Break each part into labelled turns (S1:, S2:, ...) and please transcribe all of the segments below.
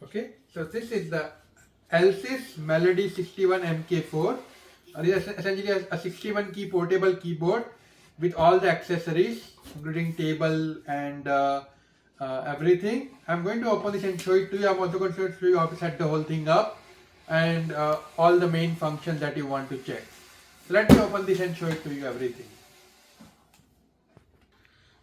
S1: Okay, so this is the Alesis Melody 61 MK4. This is essentially a 61 key portable keyboard with all the accessories, including table and everything. I'm going to open this and show it to you. I'm also going to show you how to set the whole thing up and all the main functions that you want to check. So let me open this and show it to you everything.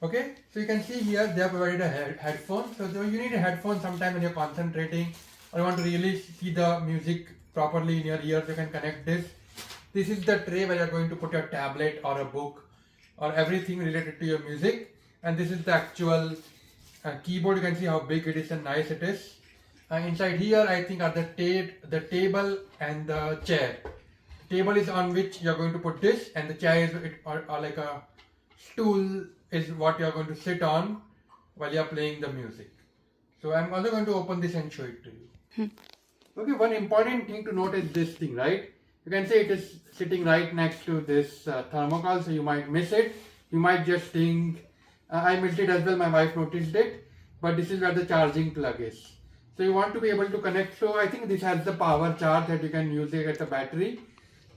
S1: Okay, so you can see here they have provided a headphone. So you need a headphone sometime when you're concentrating or you want to really see the music properly in your ears. You can connect this. This is the tray where you're going to put your tablet or a book or everything related to your music. And this is the actual keyboard. You can see how big it is and nice it is. Inside here, I think are the table and the chair. The table is on which you're going to put this, and the chair is or like a stool is what you're going to sit on while you're playing the music. So I'm also going to open this and show it to you. Okay, one important thing to note is this thing, right? You can say it is sitting right next to this thermocol, so you might miss it. You might just think, I missed it as well, my wife noticed it, but this is where the charging plug is. So you want to be able to connect, so I think this has the power charge that you can use it at the battery,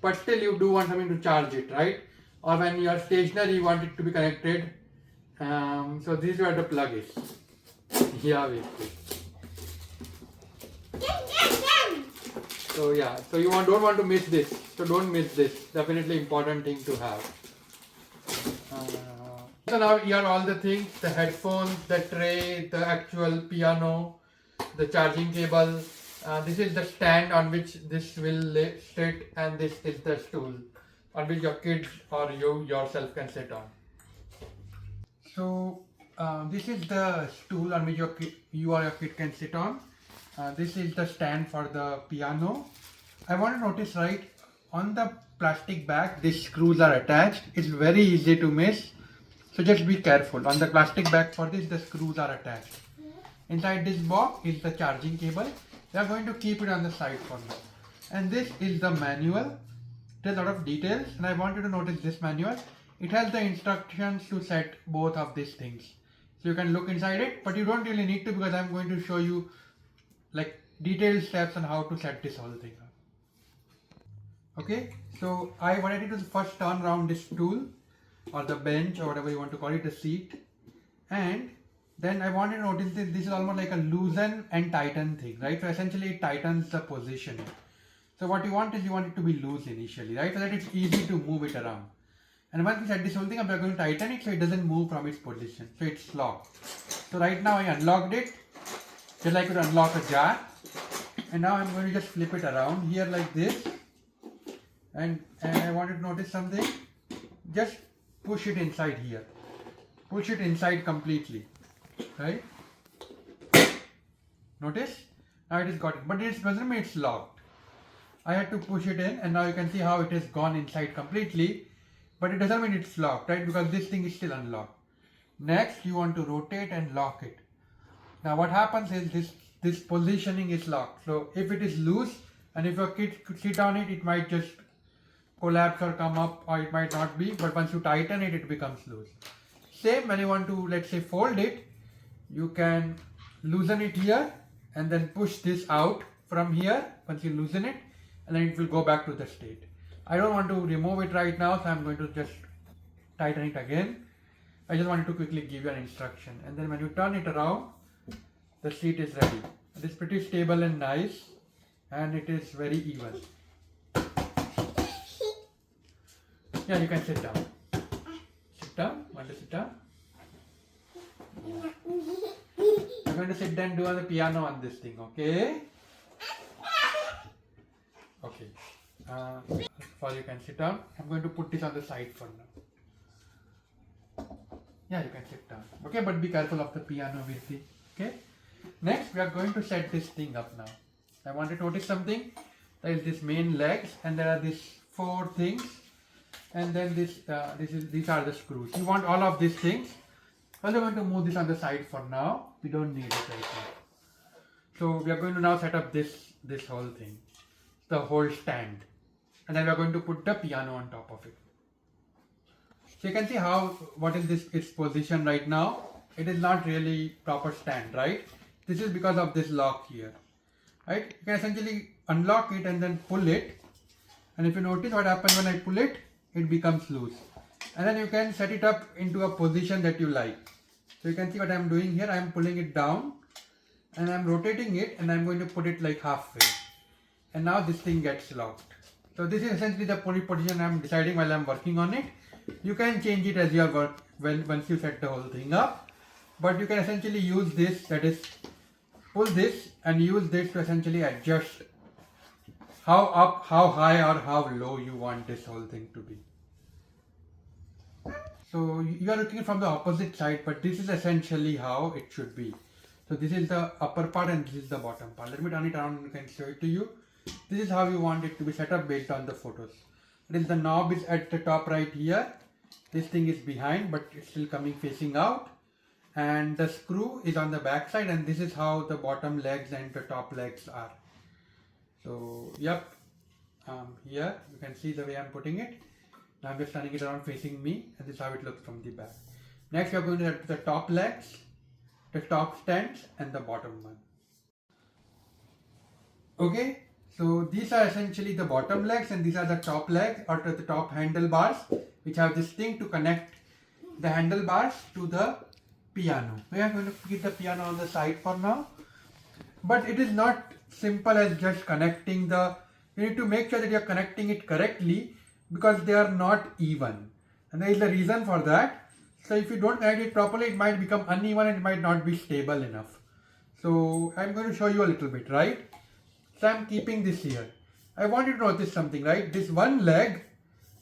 S1: but still you do want something to charge it, right? Or when you are stationary, you want it to be connected. So this is where the plug is. Yeah, basically. So yeah, so you don't want to miss this. So don't miss this. Definitely important thing to have. So now here are all the things: the headphones, the tray, the actual piano, the charging cable. This is the stand on which this will sit, and this is the stool on which your kids or you yourself can sit on. So this is the stool on which you or your kid can sit on. This is the stand for the piano. I want to notice right on the plastic bag, these screws are attached. It's very easy to miss. So just be careful. On the plastic bag for this, the screws are attached. Inside this box is the charging cable. We are going to keep it on the side for now. And this is the manual. There's a lot of details, and I want you to notice this manual. It has the instructions to set both of these things. So you can look inside it, but you don't really need to, because I'm going to show you like detailed steps on how to set this whole thing up. Okay, so I wanted you to first turn around this stool or the bench or whatever you want to call it, the seat, and then I want you to notice this is almost like a loosen and tighten thing, right? So essentially it tightens the position. So what you want is you want it to be loose initially, right? So that it's easy to move it around. And once we set this whole thing up, we are going to tighten it so it doesn't move from its position. So it's locked. So right now I unlocked it, just like you unlock a jar. And now I'm going to just flip it around here like this. And I want you to notice something. Just push it inside here. Push it inside completely. Right? Notice? Now it is got it. But it doesn't mean it's locked. I had to push it in, and now you can see how it has gone inside completely. But it doesn't mean it's locked, right? Because this thing is still unlocked. Next, you want to rotate and lock it. Now what happens is this positioning is locked. So if it is loose, and if your kid could sit on it, it might just collapse or come up, or it might not be. But once you tighten it, it becomes loose. Same when you want to, let's say, fold it, you can loosen it here and then push this out from here once you loosen it, and then it will go back to the state. I don't want to remove it right now, so I'm going to just tighten it again. I just wanted to quickly give you an instruction. And then when you turn it around, the seat is ready. It is pretty stable and nice, and it is very even. Yeah, you can sit down. Sit down. Want to sit down? I'm going to sit down and do on the piano on this thing, okay? Okay. For you can sit down. I'm going to put this on the side for now. Yeah, you can sit down. Okay, but be careful of the piano with it. Okay. Next, we are going to set this thing up now. I want you to notice something. There is this main legs, and there are these 4 things, and then these are the screws. You want all of these things. I'm going to move this on the side for now. We don't need it right now. So we are going to now set up this whole thing, the whole stand, and then we are going to put the piano on top of it. So you can see what is its position right now. It is not really proper stand, right? This is because of this lock here. right? You can essentially unlock it and then pull it, and if you notice what happens when I pull it, it becomes loose, and then you can set it up into a position that you like. So you can see what I am doing here. I am pulling it down and I am rotating it, and I am going to put it like halfway, and now this thing gets locked. So this is essentially the position I am deciding while I am working on it. You can change it as you work once you set the whole thing up, but you can essentially use this, that is, pull this and use this to essentially adjust how up, how high or how low you want this whole thing to be. So you are looking from the opposite side, but this is essentially how it should be. So this is the upper part and this is the bottom part. Let me turn it around and I can show it to you. This is how you want it to be set up based on the photos. That is, the knob is at the top right here. This thing is behind, but it's still coming facing out. And the screw is on the back side, and this is how the bottom legs and the top legs are. So, yep, here you can see the way I'm putting it. Now I'm just turning it around facing me, and this is how it looks from the back. Next we are going to add the top legs, the top stands, and the bottom one. Okay, so these are essentially the bottom legs, and these are the top legs or the top handlebars, which have this thing to connect the handlebars to the piano. We are going to keep the piano on the side for now, but it is not simple as just connecting the. You need to make sure that you are connecting it correctly, because they are not even, and there is a reason for that. So if you don't connect it properly, it might become uneven and it might not be stable enough. So I'm going to show you a little bit, right? So I'm keeping this here. I want you to notice something, right? This one leg,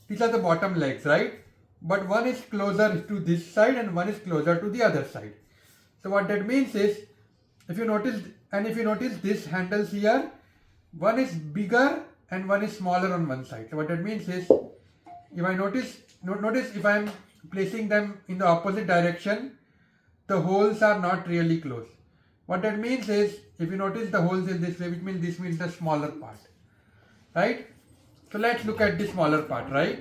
S1: these are the bottom legs, right? But one is closer to this side and one is closer to the other side. So what that means is, if you notice this handles here, one is bigger and one is smaller on one side. So what that means is, if I notice if I am placing them in the opposite direction, the holes are not really close. What that means is, if you notice the holes in this way, which means this means the smaller part, right? So let's look at the smaller part, right?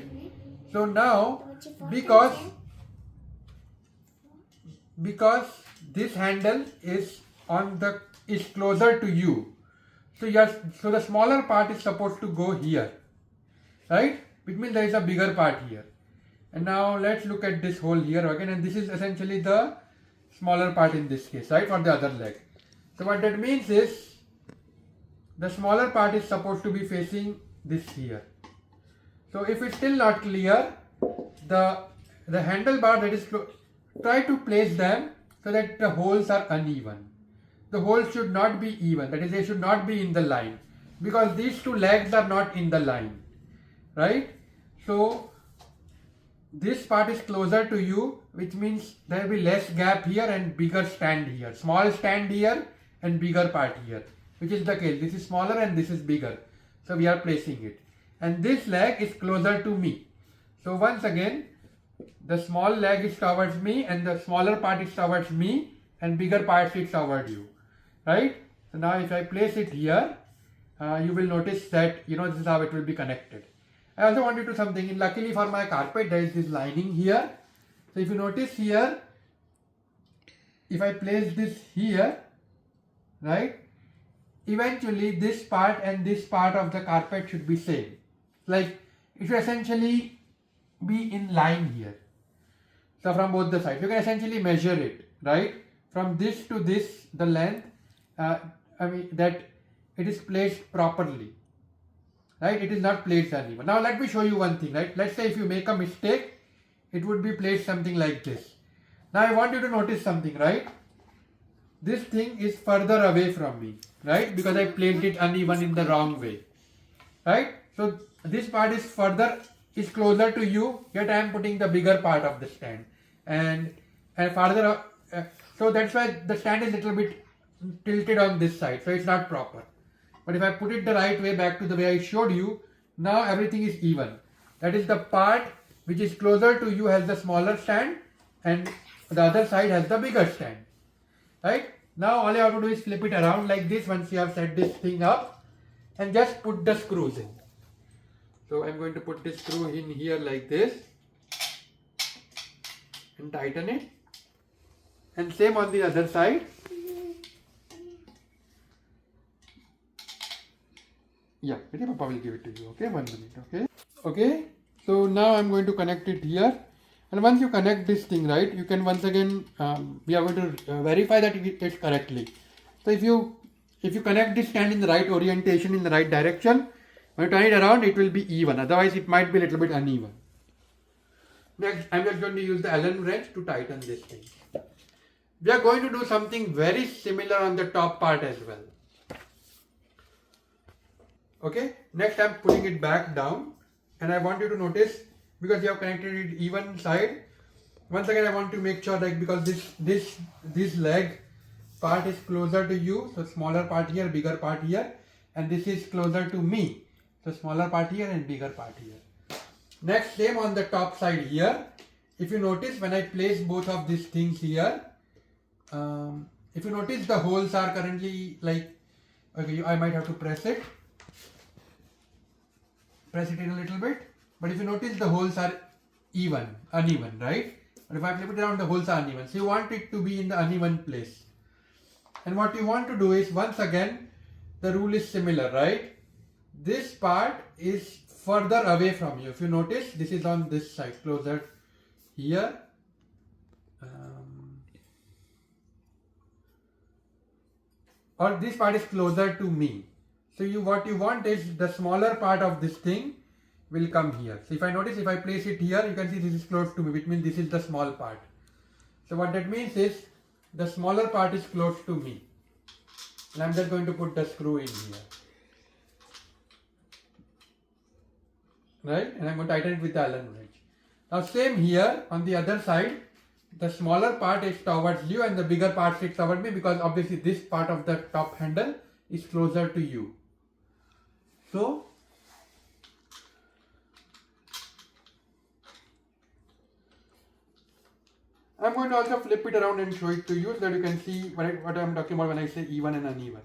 S1: So now, because this handle is closer to you, so the smaller part is supposed to go here, right? Which means there is a bigger part here. And now let's look at this hole here again, and this is essentially the smaller part in this case, right, for the other leg. So what that means is, the smaller part is supposed to be facing this here. So if it's still not clear, the handlebar that is try to place them so that the holes are uneven. The holes should not be even, that is, they should not be in the line, because these two legs are not in the line, right? So this part is closer to you, which means there will be less gap here and bigger stand here, small stand here and bigger part here, which is the case. This is smaller and this is bigger, so we are placing it, and this leg is closer to me. So once again, the small leg is towards me and the smaller part is towards me and bigger part is toward you, right? So now if I place it here, you will notice that, this is how it will be connected. I also want you to do something. Luckily for my carpet, there is this lining here. So if you notice here, if I place this here, right, eventually this part and this part of the carpet should be same. Like, it should essentially be in line here. So from both the sides, you can essentially measure it, right? From this to this, the length, that it is placed properly. Right? It is not placed uneven. Now let me show you one thing, right? Let's say if you make a mistake, it would be placed something like this. Now I want you to notice something, right? This thing is further away from me, right? Because I placed it uneven in the wrong way, right? So this part is closer to you, yet I am putting the bigger part of the stand, and farther. So that's why the stand is a little bit tilted on this side, so it's not proper. But if I put it the right way, back to the way I showed you, now everything is even. That is, the part which is closer to you has the smaller stand and the other side has the bigger stand. Right? Now all you have to do is flip it around like this once you have set this thing up, and just put the screws in. So I'm going to put this screw in here like this and tighten it. And same on the other side. Yeah, okay, Papa will give it to you. Okay, 1 minute. Okay. Okay. So now I'm going to connect it here. And once you connect this thing, right, you can once again, we are going to verify that it's correctly. So if you connect this stand in the right orientation, in the right direction, when you turn it around, it will be even. Otherwise, it might be a little bit uneven. Next, I'm just going to use the Allen wrench to tighten this thing. We are going to do something very similar on the top part as well. Okay, next I'm putting it back down, and I want you to notice, because you have connected it even side, once again I want to make sure, like, because this leg part is closer to you, so smaller part here, bigger part here, and this is closer to me, so smaller part here and bigger part here. Next, same on the top side here. If you notice, when I place both of these things here, if you notice, the holes are currently like, okay, I might have to press it in a little bit, but if you notice, the holes are uneven, right? But if I flip it around, the holes are uneven. So you want it to be in the uneven place. And what you want to do is, once again, the rule is similar, right? This part is further away from you. If you notice, this is on this side, closer here. Or this part is closer to me. So what you want is the smaller part of this thing will come here. So if I notice, if I place it here, you can see this is close to me, which means this is the small part. So what that means is the smaller part is close to me. And I'm just going to put the screw in here. Right? And I'm going to tighten it with the Allen wrench. Now same here on the other side, the smaller part is towards you and the bigger part sits toward me, because obviously this part of the top handle is closer to you. So I'm going to also flip it around and show it to you so that you can see what I'm talking about when I say even and uneven.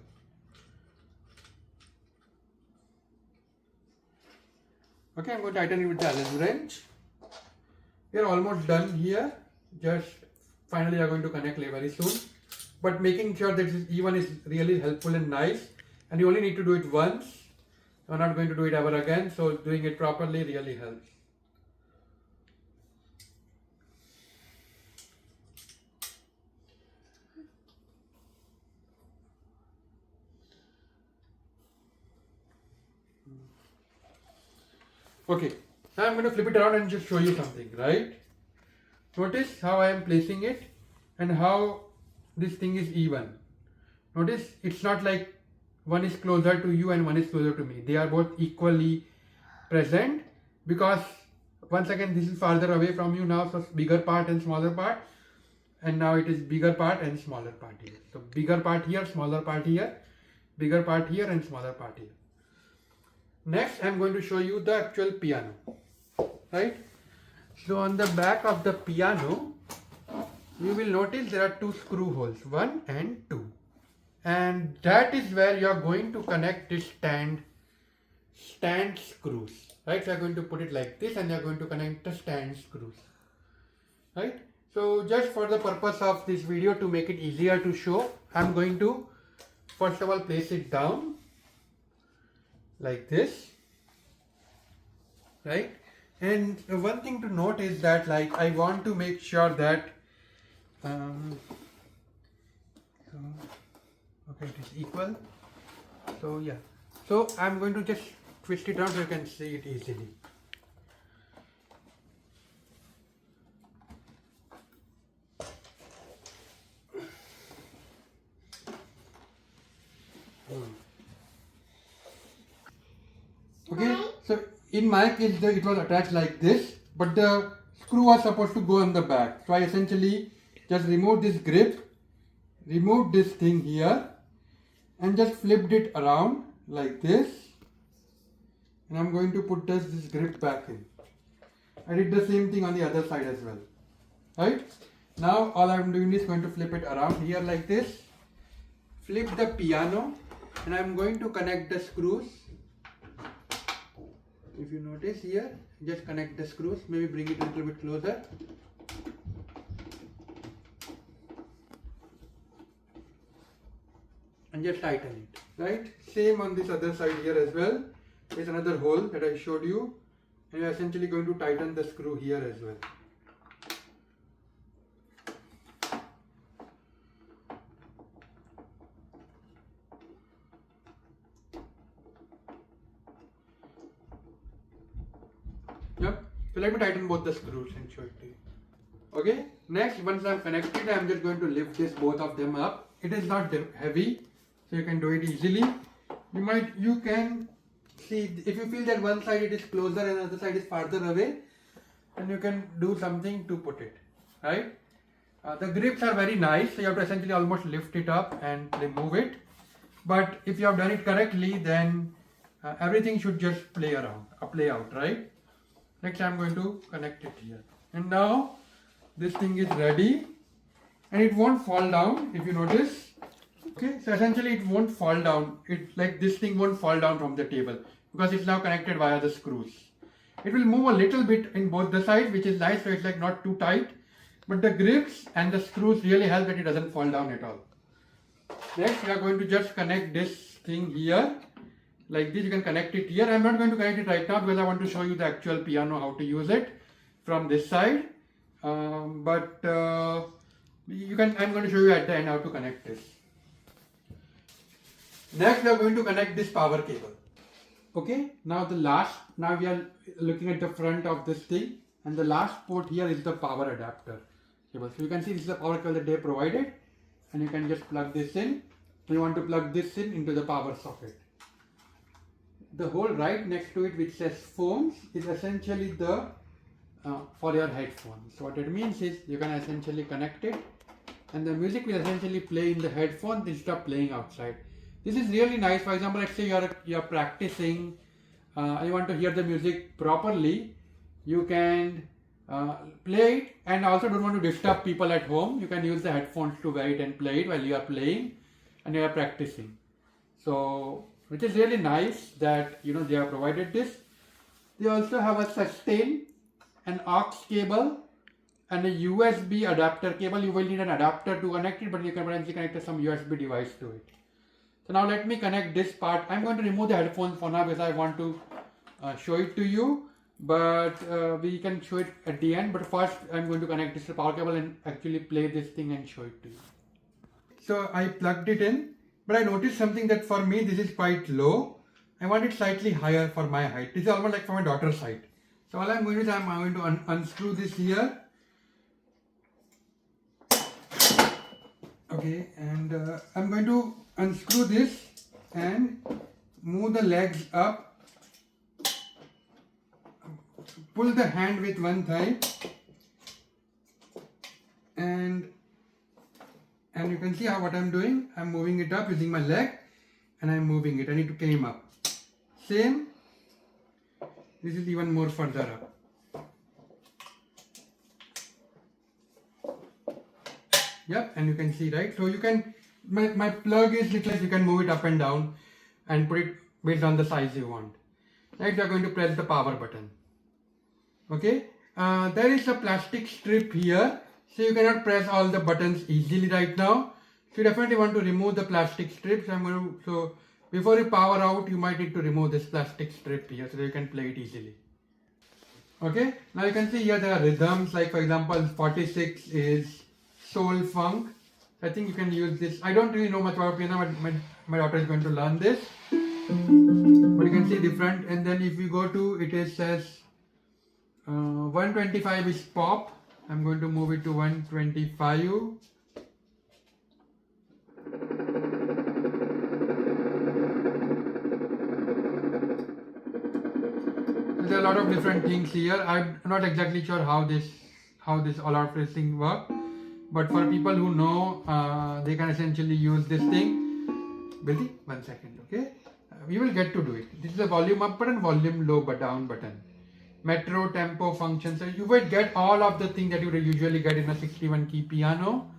S1: Okay, I'm going to tighten it with the Allen wrench. We are almost done here. Just finally we are going to connect very soon. But making sure that this even is really helpful and nice. And you only need to do it once. You're not going to do it ever again. So doing it properly really helps. Okay, now I'm going to flip it around and just show you something, right? Notice how I am placing it and how this thing is even. Notice it's not like one is closer to you and one is closer to me. They are both equally present, because once again this is farther away from you now, so bigger part and smaller part, and now it is bigger part and smaller part here. So bigger part here, smaller part here, bigger part here and smaller part here. Next, I'm going to show you the actual piano, right? So on the back of the piano, you will notice there are two screw holes, 1 and 2. And that is where you are going to connect this stand screws, right? So you are going to put it like this and you are going to connect the stand screws, right? So just for the purpose of this video, to make it easier to show, I'm going to first of all place it down like this, right? And one thing to note is that, like, I want to make sure that okay, it is equal. So yeah, so I'm going to just twist it around so you can see it easily. Okay, so in my case it was attached like this, but the screw was supposed to go on the back. So I essentially just removed this grip, removed this thing here, and just flipped it around like this. And I'm going to put this grip back in. I did the same thing on the other side as well. Right? Now all I'm doing is going to flip it around here like this, flip the piano, and I'm going to connect the screws. If you notice here, just connect the screws, maybe bring it a little bit closer. And and just tighten it, right? Same on this other side here as well. There's another hole that I showed you, and you're essentially going to tighten the screw here as well. Yep. So let me tighten both the screws and show it to you. Okay. Next, once I'm connected, I'm just going to lift this both of them up. It is not heavy, so you can do it easily. You can see if you feel that one side it is closer and the other side is farther away, and you can do something to put it, right? The grips are very nice, so you have to essentially almost lift it up and move it. But if you have done it correctly, then everything should just play out, right? Next, I'm going to connect it here, and now this thing is ready, and it won't fall down if you notice. Okay, so essentially it won't fall down. This thing won't fall down from the table because it's now connected via the screws. It will move a little bit in both the sides, which is nice, so it's like not too tight. But the grips and the screws really help that it doesn't fall down at all. Next, we are going to just connect this thing here. Like this, you can connect it here. I'm not going to connect it right now because I want to show you the actual piano, how to use it from this side. I'm going to show you at the end how to connect this. Next, we are going to connect this power cable. Okay, now we are looking at the front of this thing, and the last port here is the power adapter cable. So you can see this is the power cable that they provided, and you can just plug this in. You want to plug this in into the power socket. The hole right next to it, which says phones, is essentially the for your headphones. So what it means is you can essentially connect it, and the music will essentially play in the headphones instead of playing outside. This is really nice. For example, let's say you're practicing, and you want to hear the music properly. You can play it, and also don't want to disturb people at home. You can use the headphones to wear it and play it while you are playing and you are practicing. So, which is really nice that they have provided this. They also have a sustain, an aux cable, and a USB adapter cable. You will need an adapter to connect it, but you can potentially connect some USB device to it. So now let me connect this part. I'm going to remove the headphones for now because I want to show it to you, but we can show it at the end. But first I'm going to connect this to the power cable and actually play this thing and show it to you. So I plugged it in, but I noticed something that for me this is quite low. I want it slightly higher for my height. This is almost like for my daughter's height. So all I'm going to do is I'm going to unscrew this here. Okay, and I'm going to unscrew this and move the legs up. Pull the hand with one thigh, and you can see what I'm doing. I'm moving it up using my leg, and I'm moving it. I need to climb up. Same. This is even more further up. Yep, and you can see, right? So you can, my plug is little, you can move it up and down and put it based on the size you want. Next, you are going to press the power button. Okay, there is a plastic strip here, so you cannot press all the buttons easily right now. So you definitely want to remove the plastic strip. So before you power out, you might need to remove this plastic strip here so that you can play it easily. Okay, now you can see here there are rhythms, like for example 46 is soul funk. I think you can use this. I don't really know much about piano, but my daughter is going to learn this. But you can see different, and then if you go to it says 125 is pop. I'm going to move it to 125. There are a lot of different things here. I'm not exactly sure how this all out this thing works, but for people who know, they can essentially use this thing. Billy, 1 second, okay? We will get to do it. This is the volume up button, volume low but down button. Metro, tempo, function. So you will get all of the things that you would usually get in a 61 key piano,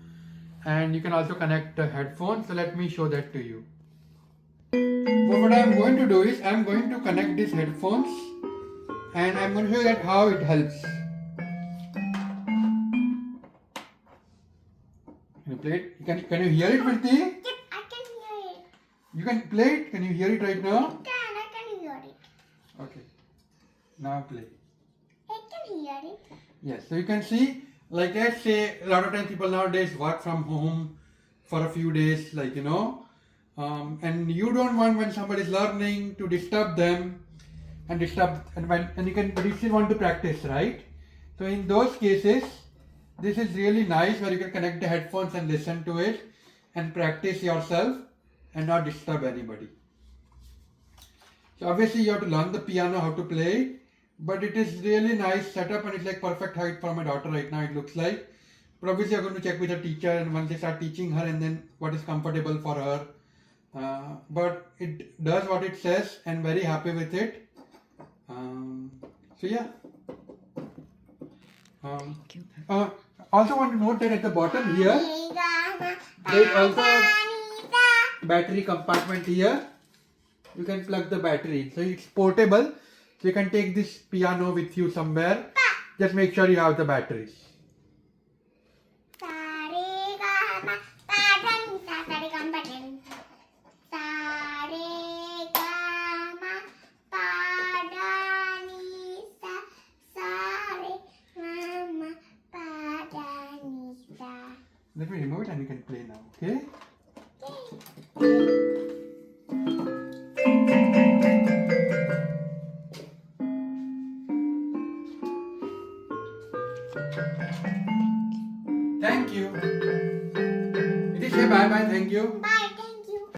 S1: and you can also connect the headphones. So let me show that to you. So what I am going to do is I am going to connect these headphones, and I am going to show you that how it helps. Can you play it? Can you hear it, Priti?
S2: Yep, I can hear it.
S1: You can play it? Can you hear it right now?
S2: I can hear it.
S1: Okay. Now play.
S2: I can hear it.
S1: Yes. So you can see, like let's say a lot of times people nowadays work from home for a few days, like and you don't want when somebody is learning to disturb them and but you still want to practice, right? So in those cases, this is really nice where you can connect the headphones and listen to it and practice yourself and not disturb anybody. So obviously you have to learn the piano how to play it, but it is really nice setup and it's like perfect height for my daughter right now, it looks like. But obviously you're going to check with her teacher and once they start teaching her and then what is comfortable for her. But it does what it says and very happy with it. So yeah. Also want to note that at the bottom here, there is also a battery compartment here. You can plug the battery. So it's portable. So you can take this piano with you somewhere. Just make sure you have the batteries. Let me remove it and you can play now, okay? Thank you. It is say bye bye, thank you.
S2: Bye.